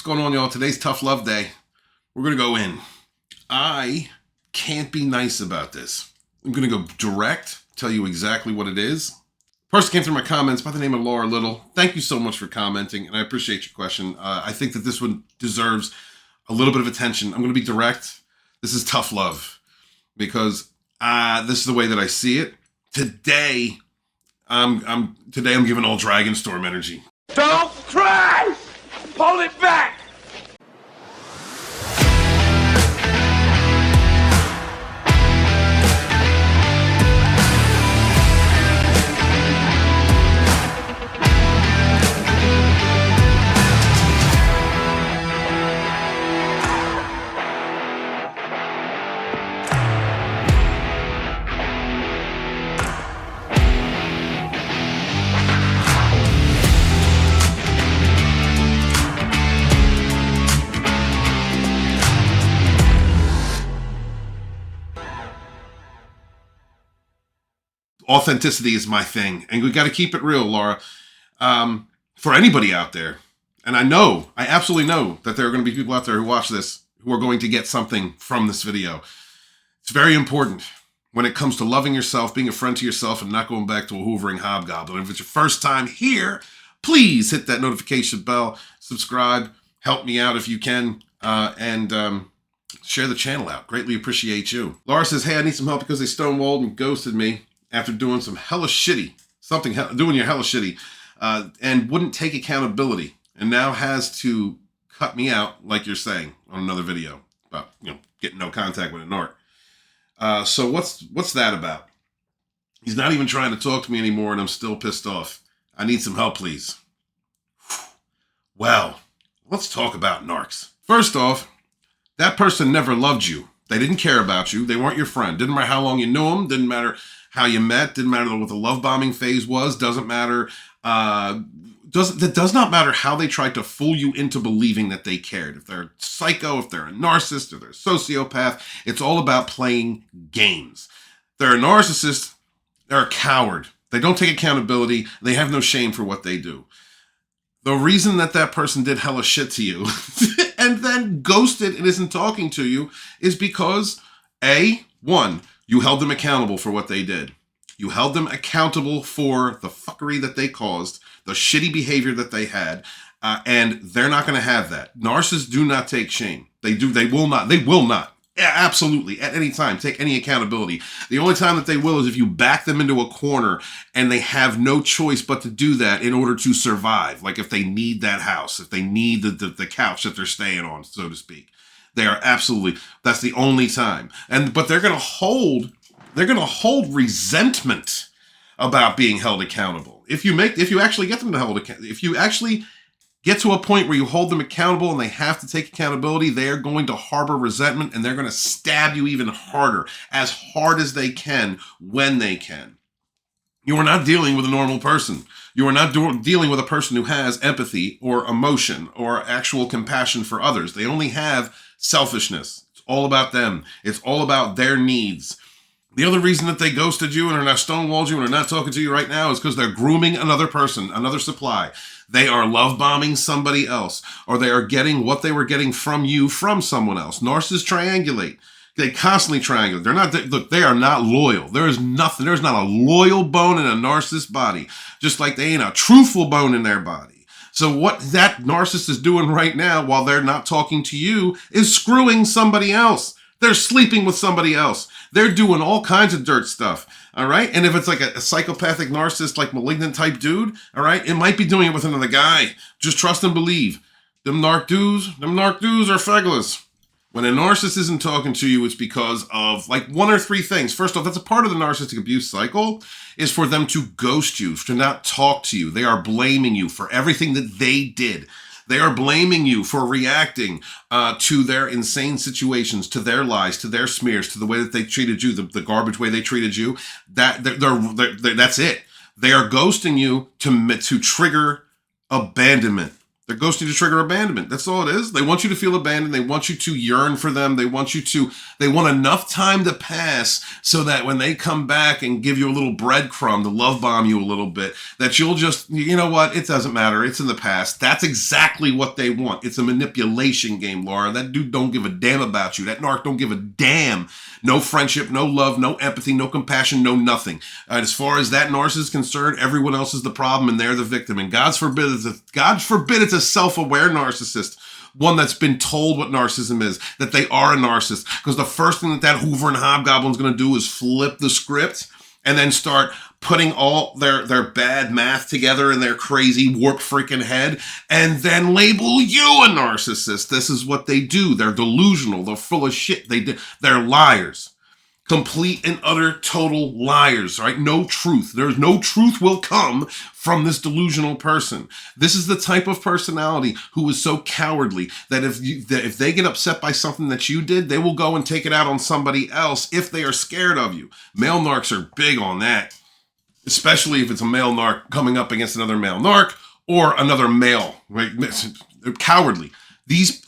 going on, y'all? Today's Tough Love Day. We're going to go in. I can't be nice about this. I'm going to go direct, tell you exactly what it is. Person came through my comments by the name of Laura Little. Thank you so much for commenting, and I appreciate your question. I think that this one deserves a little bit of attention. I'm going to be direct. This is tough love because this is the way that I see it. Today, I'm giving all Dragonstorm energy. Don't cry! Hold it back! Authenticity is my thing, and we got to keep it real, Laura. For anybody out there, and I absolutely know that there are going to be people out there who watch this who are going to get something from this video. It's very important when it comes to loving yourself, being a friend to yourself, and not going back to a hoovering hobgoblin. If it's your first time here, please hit that notification bell, subscribe, help me out if you can, and share the channel out. Greatly appreciate you. Laura says, hey, I need some help because they stonewalled and ghosted me after doing some hella shitty, doing your hella shitty, and wouldn't take accountability, and now has to cut me out, like you're saying on another video about, getting no contact with a narc. So what's that about? He's not even trying to talk to me anymore, and I'm still pissed off. I need some help, please. Well, let's talk about narcs. First off, that person never loved you. They didn't care about you. They weren't your friend. Didn't matter how long you knew them. Didn't matter how you met. Didn't matter what the love bombing phase was. Doesn't matter. That does not matter how they tried to fool you into believing that they cared. If they're a psycho, if they're a narcissist, if they're a sociopath, it's all about playing games. They're a narcissist. They're a coward. They don't take accountability. They have no shame for what they do. The reason that person did hella shit to you and then ghosted and isn't talking to you is because, one, you held them accountable for what they did. You held them accountable for the fuckery that they caused, the shitty behavior that they had, and they're not going to have that. Narcissists do not take shame. They will not. Absolutely, at any time, take any accountability. The only time that they will is if you back them into a corner and they have no choice but to do that in order to survive. Like if they need that house, if they need the couch that they're staying on, so to speak. They are absolutely, that's the only time. But they're going to hold resentment about being held accountable. If you actually get them to hold accountable, if you actually get to a point where you hold them accountable and they have to take accountability, they are going to harbor resentment and they're going to stab you even harder, as hard as they can when they can. You are not dealing with a normal person. You are not dealing with a person who has empathy or emotion or actual compassion for others. They only have selfishness. It's all about them. It's all about their needs. The other reason that they ghosted you and are now stonewalled you and are not talking to you right now is because they're grooming another person, another supply. They are love bombing somebody else, or they are getting what they were getting from you from someone else. Narcissists triangulate. They constantly triangulate. They are not loyal. There's not a loyal bone in a narcissist body, just like they ain't a truthful bone in their body. So what that narcissist is doing right now while they're not talking to you is screwing somebody else. They're sleeping with somebody else. They're doing all kinds of dirt stuff, all right? And if it's like a psychopathic narcissist, like malignant type dude, all right, it might be doing it with another guy. Just trust and believe. Them narc dudes are fabulous. When a narcissist isn't talking to you, it's because of like one or three things. First off, that's a part of the narcissistic abuse cycle, is for them to ghost you, to not talk to you. They are blaming you for everything that they did. They are blaming you for reacting to their insane situations, to their lies, to their smears, to the way that they treated you, the garbage way they treated you. That's it. They are ghosting you to trigger abandonment. They're ghosting to trigger abandonment. That's all it is. They want you to feel abandoned. They want you to yearn for them. They want enough time to pass so that when they come back and give you a little breadcrumb to love bomb you a little bit, that you'll just, you know what? It doesn't matter. It's in the past. That's exactly what they want. It's a manipulation game, Laura. That dude don't give a damn about you. That narc don't give a damn. No friendship, no love, no empathy, no compassion, no nothing. As far as that narcissist is concerned, everyone else is the problem and they're the victim. And God forbid it's a self-aware narcissist, one that's been told what narcissism is, that they are a narcissist. Because the first thing that Hoover and Hobgoblin's going to do is flip the script and then start putting all their bad math together in their crazy warped freaking head and then label you a narcissist. This is what they do. They're delusional. They're full of shit. They're liars. Complete and utter total liars, right? No truth. There's no truth will come from this delusional person. This is the type of personality who is so cowardly that if they get upset by something that you did, they will go and take it out on somebody else if they are scared of you. Male narcs are big on that, especially if it's a male narc coming up against another male narc or another male, right? They're cowardly. These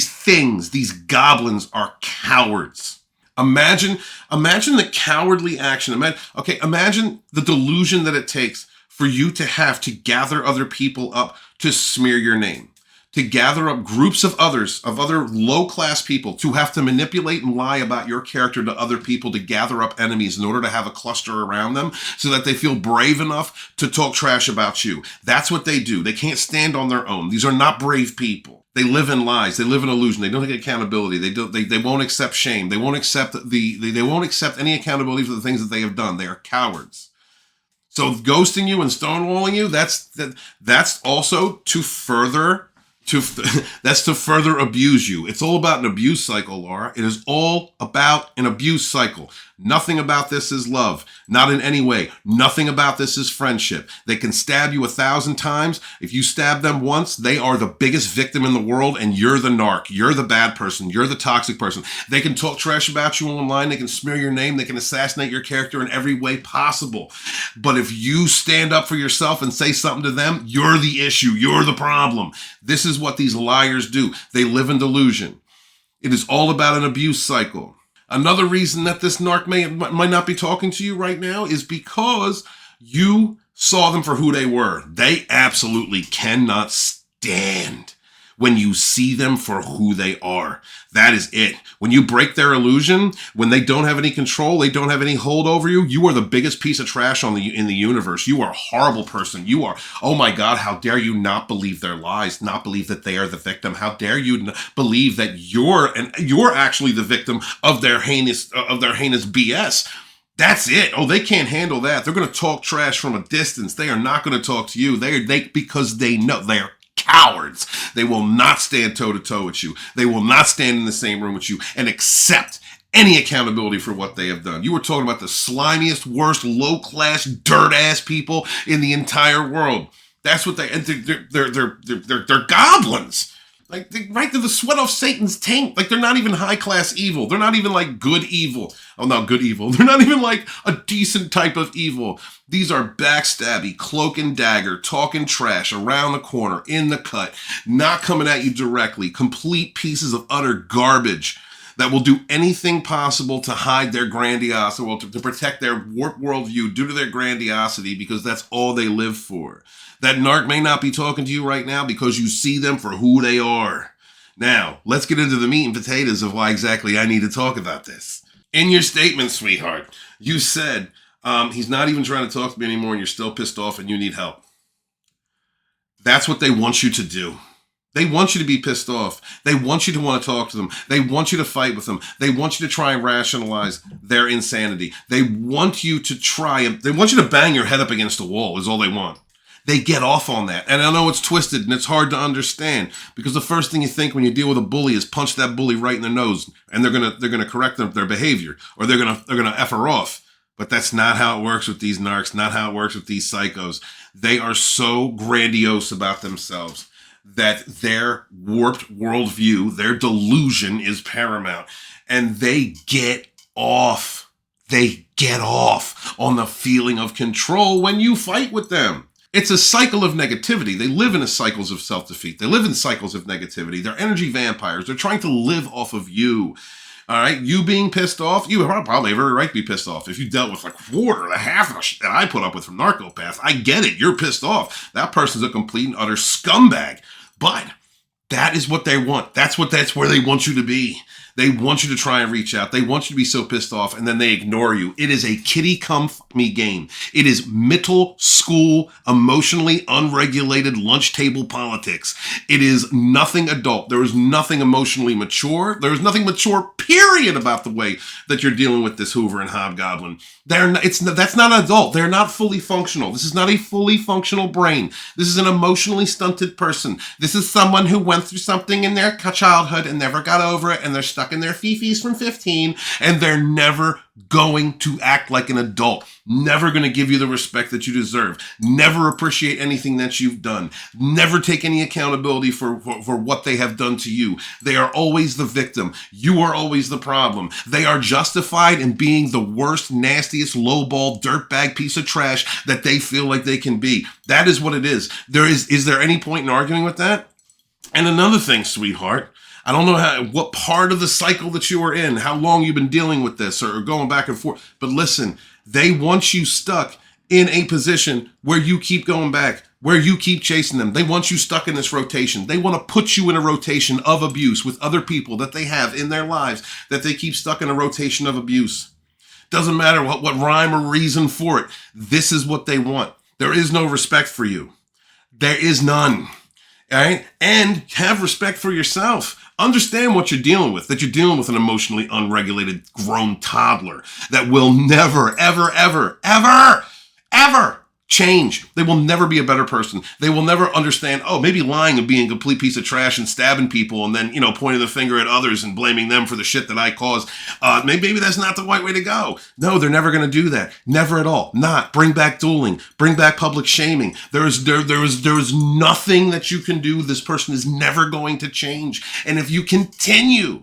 things, these goblins are cowards. Imagine the cowardly action. Imagine the delusion that it takes for you to have to gather other people up to smear your name, to gather up groups of other low-class people to have to manipulate and lie about your character to other people to gather up enemies in order to have a cluster around them so that they feel brave enough to talk trash about you. That's what they do. They can't stand on their own. These are not brave people. They live in lies. They live in illusion. They don't take accountability. They won't accept shame. They won't accept they won't accept any accountability for the things that they have done. They are cowards. So ghosting you and stonewalling you, that's also to further abuse you. It's all about an abuse cycle, Laura. It is all about an abuse cycle. Nothing about this is love. Not in any way. Nothing about this is friendship. They can stab you 1,000 times. If you stab them once, they are the biggest victim in the world and you're the narc. You're the bad person. You're the toxic person. They can talk trash about you online. They can smear your name. They can assassinate your character in every way possible. But if you stand up for yourself and say something to them, you're the issue. You're the problem. This is what these liars do. They live in delusion. It is all about an abuse cycle. Another reason that this narc might not be talking to you right now is because you saw them for who they were. They absolutely cannot stand when you see them for who they are. That is it. When you break their illusion, when they don't have any control, they don't have any hold over you, you are the biggest piece of trash in the universe. You are a horrible person. You are, oh my God, how dare you not believe their lies, not believe that they are the victim. How dare you believe that you're actually the victim of their heinous BS. That's it. Oh, they can't handle that. They're going to talk trash from a distance. They are not going to talk to you. Because they know they are cowards. They will not stand toe-to-toe with you. They will not stand in the same room with you and accept any accountability for what they have done. You were talking about the slimiest, worst, low-class, dirt-ass people in the entire world. That's what they're goblins. Like, they're the sweat off Satan's taint. Like, they're not even high-class evil. They're not even, like, good evil. Oh, no, good evil. They're not even, like, a decent type of evil. These are backstabby, cloak and dagger, talking trash, around the corner, in the cut, not coming at you directly, complete pieces of utter garbage that will do anything possible to hide their grandiosity, well, to protect their warped worldview due to their grandiosity, because that's all they live for. That narc may not be talking to you right now because you see them for who they are. Now, let's get into the meat and potatoes of why exactly I need to talk about this. In your statement, sweetheart, you said, he's not even trying to talk to me anymore and you're still pissed off and you need help. That's what they want you to do. They want you to be pissed off. They want you to want to talk to them. They want you to fight with them. They want you to try and rationalize their insanity. They want you to bang your head up against a wall is all they want. They get off on that. And I know it's twisted and it's hard to understand because the first thing you think when you deal with a bully is punch that bully right in the nose and they're gonna correct their behavior or they're gonna F her off. But that's not how it works with these narcs, not how it works with these psychos. They are so grandiose about themselves that their warped worldview, their delusion is paramount. And they get off. They get off on the feeling of control when you fight with them. It's a cycle of negativity. They live in a cycles of self-defeat. They live in cycles of negativity. They're energy vampires. They're trying to live off of you. All right, you being pissed off, you probably have every right to be pissed off. If you dealt with like a quarter and a half of the shit that I put up with from Narcopath, I get it. You're pissed off. That person's a complete and utter scumbag. But that is what they want. That's where they want you to be. They want you to try and reach out. They want you to be so pissed off, and then they ignore you. It is a kitty come fuck me game. It is middle school, emotionally unregulated lunch table politics. It is nothing adult. There is nothing emotionally mature. There is nothing mature, period, about the way that you're dealing with this Hoover and Hobgoblin. That's not adult. They're not fully functional. This is not a fully functional brain. This is an emotionally stunted person. This is someone who went through something in their childhood and never got over it, and they're stuck in their fifis from 15, and they're never going to act like an adult, never going to give you the respect that you deserve, never appreciate anything that you've done, never take any accountability for what they have done to you. They are always the victim. You are always the problem. They are justified in being the worst, nastiest, lowball, dirtbag piece of trash that they feel like they can be. That is what it is. Is there any point in arguing with that? And another thing, sweetheart, I don't know what part of the cycle that you are in, how long you've been dealing with this or going back and forth. But listen, they want you stuck in a position where you keep going back, where you keep chasing them. They want you stuck in this rotation. They want to put you in a rotation of abuse with other people that they have in their lives, that they keep stuck in a rotation of abuse. Doesn't matter what rhyme or reason for it. This is what they want. There is no respect for you. There is none. All right? And have respect for yourself. Understand what you're dealing with, that you're dealing with an emotionally unregulated grown toddler that will never, ever, ever, ever, ever change. They will never be a better person. They will never understand, oh, maybe lying and being a complete piece of trash and stabbing people and then, pointing the finger at others and blaming them for the shit that I caused. Maybe that's not the right way to go. No, they're never going to do that. Never at all. Not. Bring back dueling. Bring back public shaming. There is nothing that you can do. This person is never going to change. And if you continue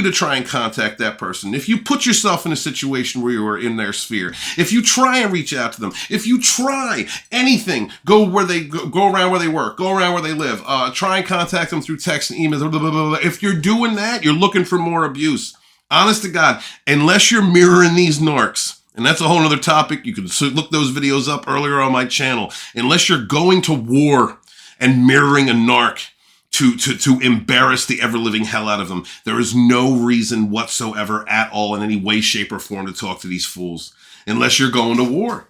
to try and contact that person, if you put yourself in a situation where you are in their sphere, if you try and reach out to them, if you try anything, go around where they work, go around where they live, try and contact them through text and emails, blah, blah, blah, blah. If you're doing that, you're looking for more abuse. Honest to God, unless you're mirroring these narcs, and that's a whole other topic. You can look those videos up earlier on my channel. Unless you're going to war and mirroring a narc to embarrass the ever-living hell out of them, there is no reason whatsoever at all in any way, shape, or form to talk to these fools unless you're going to war.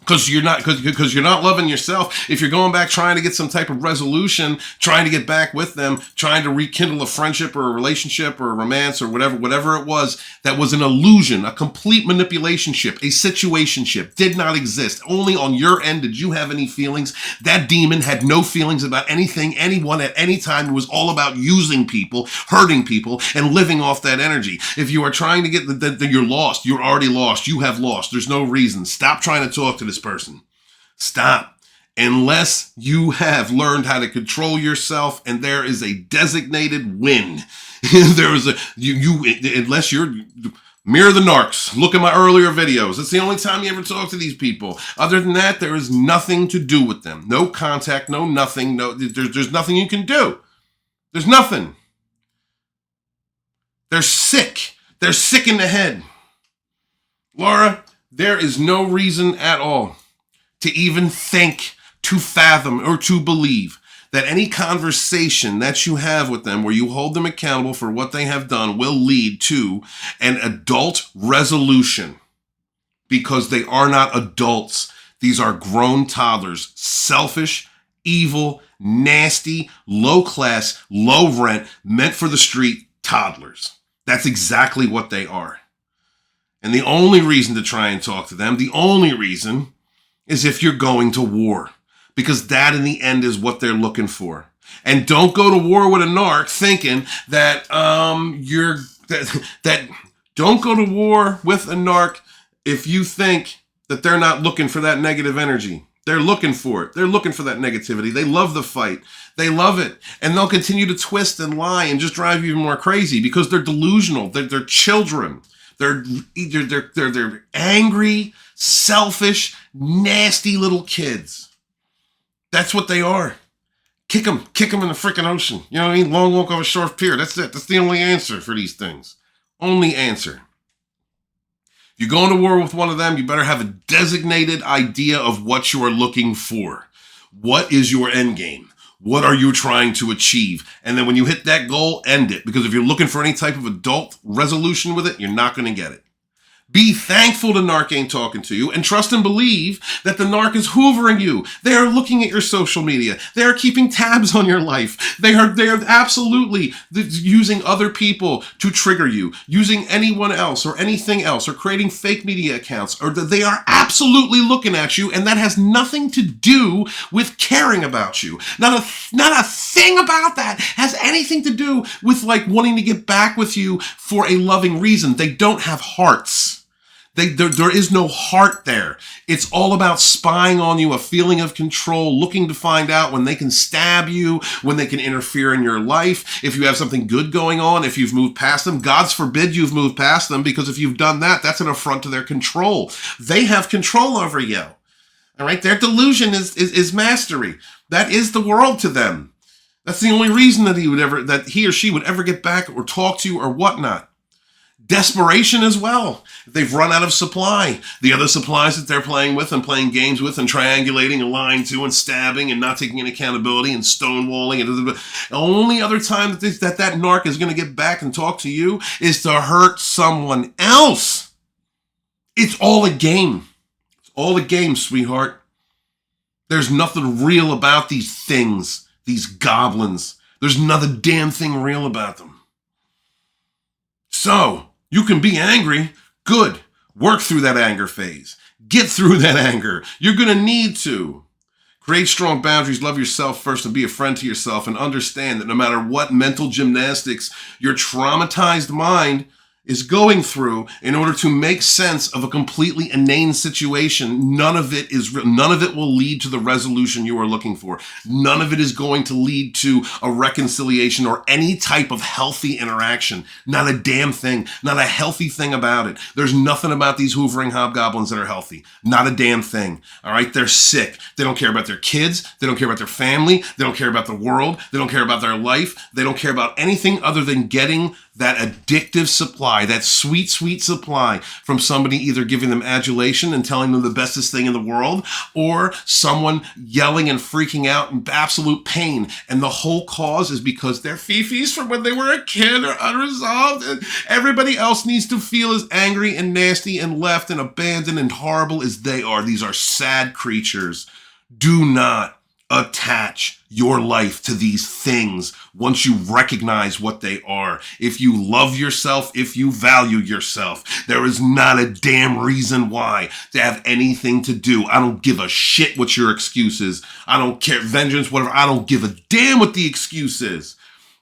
Because you're not loving yourself. If you're going back trying to get some type of resolution, trying to get back with them, trying to rekindle a friendship or a relationship or a romance or whatever it was, that was an illusion, a complete manipulationship, a situationship, did not exist. Only on your end did you have any feelings. That demon had no feelings about anything, anyone at any time. It was all about using people, hurting people, and living off that energy. If you are trying to get you're lost. You're already lost. You have lost. There's no reason. Stop trying to talk to this person. Stop. Unless you have learned how to control yourself and there is a designated win. Unless you're mirror the narcs. Look at my earlier videos. That's the only time you ever talk to these people. Other than that, there is nothing to do with them. No contact, no nothing. There's nothing you can do. There's nothing. They're sick. They're sick in the head. Laura, there is no reason at all to even think, to fathom, or to believe that any conversation that you have with them where you hold them accountable for what they have done will lead to an adult resolution, because they are not adults. These are grown toddlers, selfish, evil, nasty, low class, low rent, meant for the street toddlers. That's exactly what they are. And the only reason to try and talk to them, the only reason, is if you're going to war. Because that in the end is what they're looking for. And don't go to war with a narc thinking that don't go to war with a narc if you think that they're not looking for that negative energy. They're looking for it. They're looking for that negativity. They love the fight. They love it. And they'll continue to twist and lie and just drive you even more crazy because they're delusional. They're children. They're angry, selfish, nasty little kids. That's what they are. Kick them in the freaking ocean. You know what I mean? Long walk over a short pier. That's it. That's the only answer for these things. Only answer. If you go into war with one of them, you better have a designated idea of what you are looking for. What is your end game? What are you trying to achieve? And then when you hit that goal, end it. Because if you're looking for any type of adult resolution with it, you're not going to get it. Be thankful the narc ain't talking to you, and trust and believe that the narc is hoovering you. They are looking at your social media. They are keeping tabs on your life. They are absolutely using other people to trigger you, using anyone else or anything else, or creating fake media accounts, or they are absolutely looking at you, and that has nothing to do with caring about you. Not a thing about that has anything to do with like wanting to get back with you for a loving reason. They don't have hearts. There is no heart there. It's all about spying on you, a feeling of control, looking to find out when they can stab you, when they can interfere in your life, if you have something good going on, if you've moved past them. God's forbid you've moved past them, because if you've done that, that's an affront to their control. They have control over you. All right? Their delusion is mastery. That is the world to them. That's the only reason that he or she would ever get back or talk to you or whatnot. Desperation as well. They've run out of supply. The other supplies that they're playing with and playing games with and triangulating and lying to and stabbing and not taking any accountability and stonewalling. And the only other time that that narc is going to get back and talk to you is to hurt someone else. It's all a game. It's all a game, sweetheart. There's nothing real about these things, these goblins. There's another damn thing real about them. So, you can be angry. Good. Work through that anger phase. Get through that anger. You're going to need to. Create strong boundaries. Love yourself first and be a friend to yourself, and understand that no matter what mental gymnastics your traumatized mind is going through in order to make sense of a completely inane situation, none of it will lead to the resolution you are looking for. None of it is going to lead to a reconciliation or any type of healthy interaction. Not a damn thing. Not a healthy thing about it. There's nothing about these hoovering hobgoblins that are healthy. Not a damn thing. All right? They're sick. They don't care about their kids. They don't care about their family. They don't care about the world. They don't care about their life. They don't care about anything other than getting that addictive supply, that sweet, sweet supply from somebody either giving them adulation and telling them the bestest thing in the world, or someone yelling and freaking out in absolute pain. And the whole cause is because their fifis from when they were a kid are unresolved, and everybody else needs to feel as angry and nasty and left and abandoned and horrible as they are. These are sad creatures. Do not attach your life to these things once you recognize what they are. If you love yourself, if you value yourself, there is not a damn reason why to have anything to do. I don't give a shit what your excuse is. I don't care. Vengeance, whatever. I don't give a damn what the excuse is.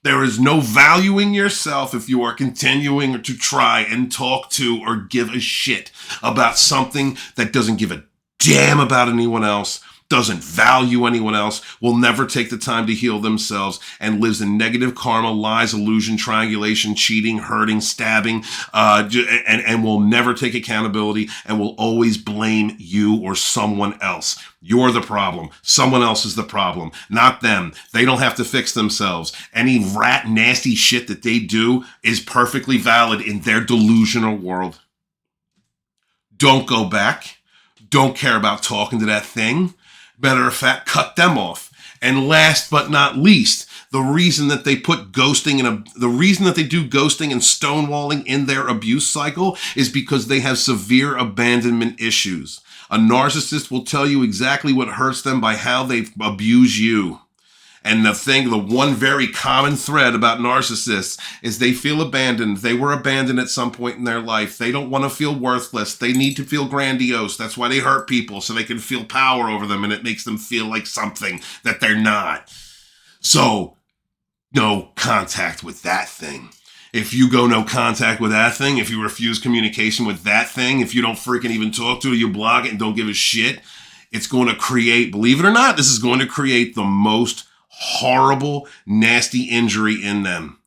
There is no valuing yourself if you are continuing to try and talk to or give a shit about something that doesn't give a damn about anyone else, doesn't value anyone else, will never take the time to heal themselves, and lives in negative karma, lies, illusion, triangulation, cheating, hurting, stabbing, and will never take accountability and will always blame you or someone else. You're the problem. Someone else is the problem, not them. They don't have to fix themselves. Any rat, nasty shit that they do is perfectly valid in their delusional world. Don't go back. Don't care about talking to that thing. Matter of fact, cut them off. And last but not least, the reason that they put ghosting the reason that they do ghosting and stonewalling in their abuse cycle is because they have severe abandonment issues. A narcissist will tell you exactly what hurts them by how they abuse you. And the one very common thread about narcissists is they feel abandoned. They were abandoned at some point in their life. They don't want to feel worthless. They need to feel grandiose. That's why they hurt people, so they can feel power over them, and it makes them feel like something that they're not. So, no contact with that thing. If you go no contact with that thing, if you refuse communication with that thing, if you don't freaking even talk to it, you block it and don't give a shit, it's going to create, believe it or not, this is going to create the most horrible, nasty injury in them.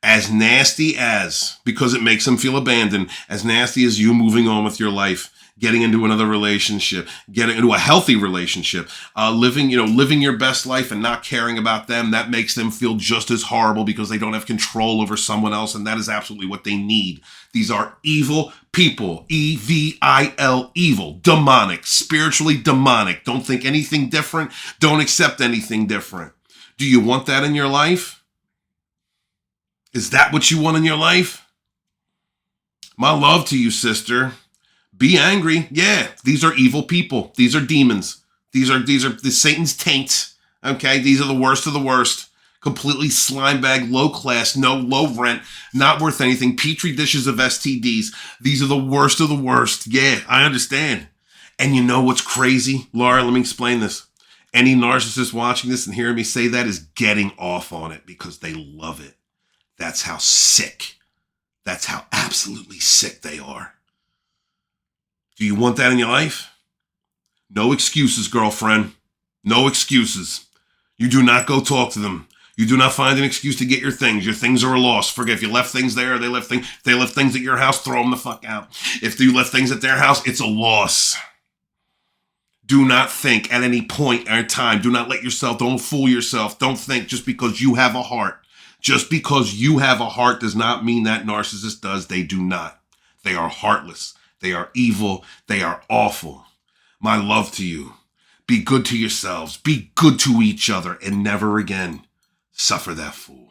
As nasty as, because it makes them feel abandoned, as nasty as you moving on with your life, getting into another relationship, getting into a healthy relationship, living your best life and not caring about them, that makes them feel just as horrible because they don't have control over someone else, and that is absolutely what they need. These are evil people, evil, evil, demonic, spiritually demonic. Don't think anything different. Don't accept anything different. Do you want that in your life? Is that what you want in your life? My love to you, sister. Be angry. Yeah, these are evil people. These are demons. These are the Satan's taints. Okay, these are the worst of the worst. Completely slime bag, low class, no low rent, not worth anything. Petri dishes of STDs. These are the worst of the worst. Yeah, I understand. And you know what's crazy, Laura? Let me explain this. Any narcissist watching this and hearing me say that is getting off on it because they love it. That's how sick. That's how absolutely sick they are. Do you want that in your life? No excuses, girlfriend. No excuses. You do not go talk to them. You do not find an excuse to get your things. Your things are a loss. Forget if you left things there, they left things. If they left things at your house, throw them the fuck out. If you left things at their house, it's a loss. Do not think at any point or time. Do not don't fool yourself. Don't think just because you have a heart. Just because you have a heart does not mean that narcissist does. They do not. They are heartless. They are evil. They are awful. My love to you. Be good to yourselves. Be good to each other and never again suffer that fool.